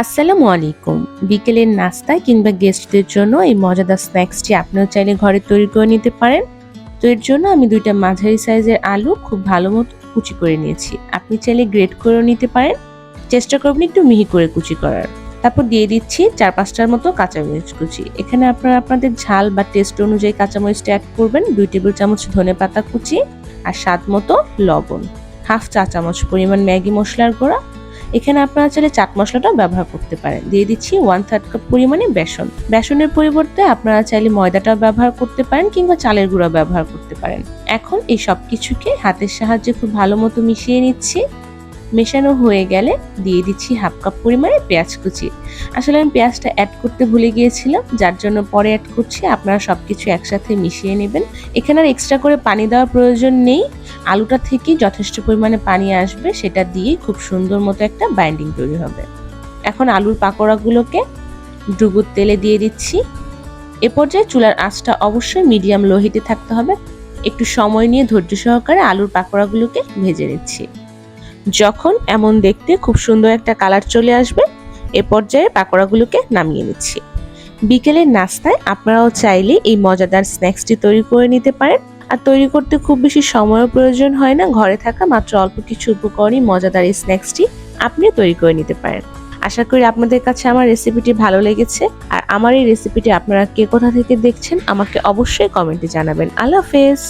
আসসালামু আলাইকুম। বিকেলের নাস্তায় কিংবা গেস্টদের জন্য এই মজাদার স্ন্যাক্সটি আপনিও চাইলে ঘরে তৈরি করে নিতে পারেন। তো এর জন্য আমি ২টা মাঝারি সাইজের আলু খুব ভালো মতো কুচি করে নিয়েছি। আপনি চাইলে গ্রেট করেও নিতে পারেন। চেষ্টা করবেন একটু মিহি করে কুচি করার। তারপর দিয়ে দিচ্ছি ৪-৫টার মতো কাঁচামরিচ কুচি। এখানে আপনারা আপনাদের ঝাল বা টেস্ট অনুযায়ী কাঁচামরিচটা অ্যাড করবেন। ২ টেবিল চামচ ধনেপাতা কুচি আর স্বাদ মতো লবণ। ১/২ চা চামচ পরিমাণ ম্যাগি মসলার গুঁড়া। এখানে আপনারা চাইলে চাট মশলাটাও ব্যবহার করতে পারেন। দিয়ে দিচ্ছি 1/3 কাপ পরিমাণে বেসন। বেসনের পরিবর্তে আপনারা চাইলে ময়দাটাও ব্যবহার করতে পারেন কিংবা চালের গুঁড়া ব্যবহার করতে পারেন। এখন এই সবকিছুকে হাতের সাহায্যে খুব ভালো মতো মিশিয়ে নিচ্ছি। মেশানো হয়ে গেলে দিয়ে দিচ্ছি 1/2 কাপ পরিমাণে পেঁয়াজ কুচি। আসলে আমি পেঁয়াজটা অ্যাড করতে ভুলে গিয়েছিলাম, যার জন্য পরে অ্যাড করছি। আপনারা সবকিছু একসাথে মিশিয়ে নেবেন। এখানে আর এক্সট্রা করে পানি দেওয়ার প্রয়োজন নেই। আলুটা থেকেই যথেষ্ট পরিমাণে পানি আসবে, সেটা দিয়েই খুব সুন্দর মতো একটা বাইন্ডিং তৈরি হবে। এখন আলুর পাকোড়াগুলোকে ডুবুর তেলে দিয়ে দিচ্ছি। এ পর্যায়ে চুলার আঁচটা অবশ্যই মিডিয়াম লো হিটে থাকতে হবে। একটু সময় নিয়ে ধৈর্য সহকারে আলুর পাকোড়াগুলোকে ভেজে নিচ্ছি। যখন এমন দেখতে খুব সুন্দর একটা কালার চলে আসবে, এ পর্যায়ে পাকোড়াগুলোকে নামিয়ে নিচ্ছি। বিকেলের নাস্তায় আপনারাও চাইলে এই মজাদার স্ন্যাক্সটি তৈরি করে নিতে পারেন। আর তৈরি করতে খুব বেশি সময়ও প্রয়োজন হয় না। ঘরে থাকা মাত্র অল্প কিছু উপকরণই মজাদার এই স্ন্যাক্সটি আপনিও তৈরি করে নিতে পারেন। আশা করি আপনাদের কাছে আমার রেসিপিটি ভালো লেগেছে। আর আমার এই রেসিপিটি আপনারা কে কোথা থেকে দেখছেন আমাকে অবশ্যই কমেন্টে জানাবেন। আল্লাহ হাফেজ।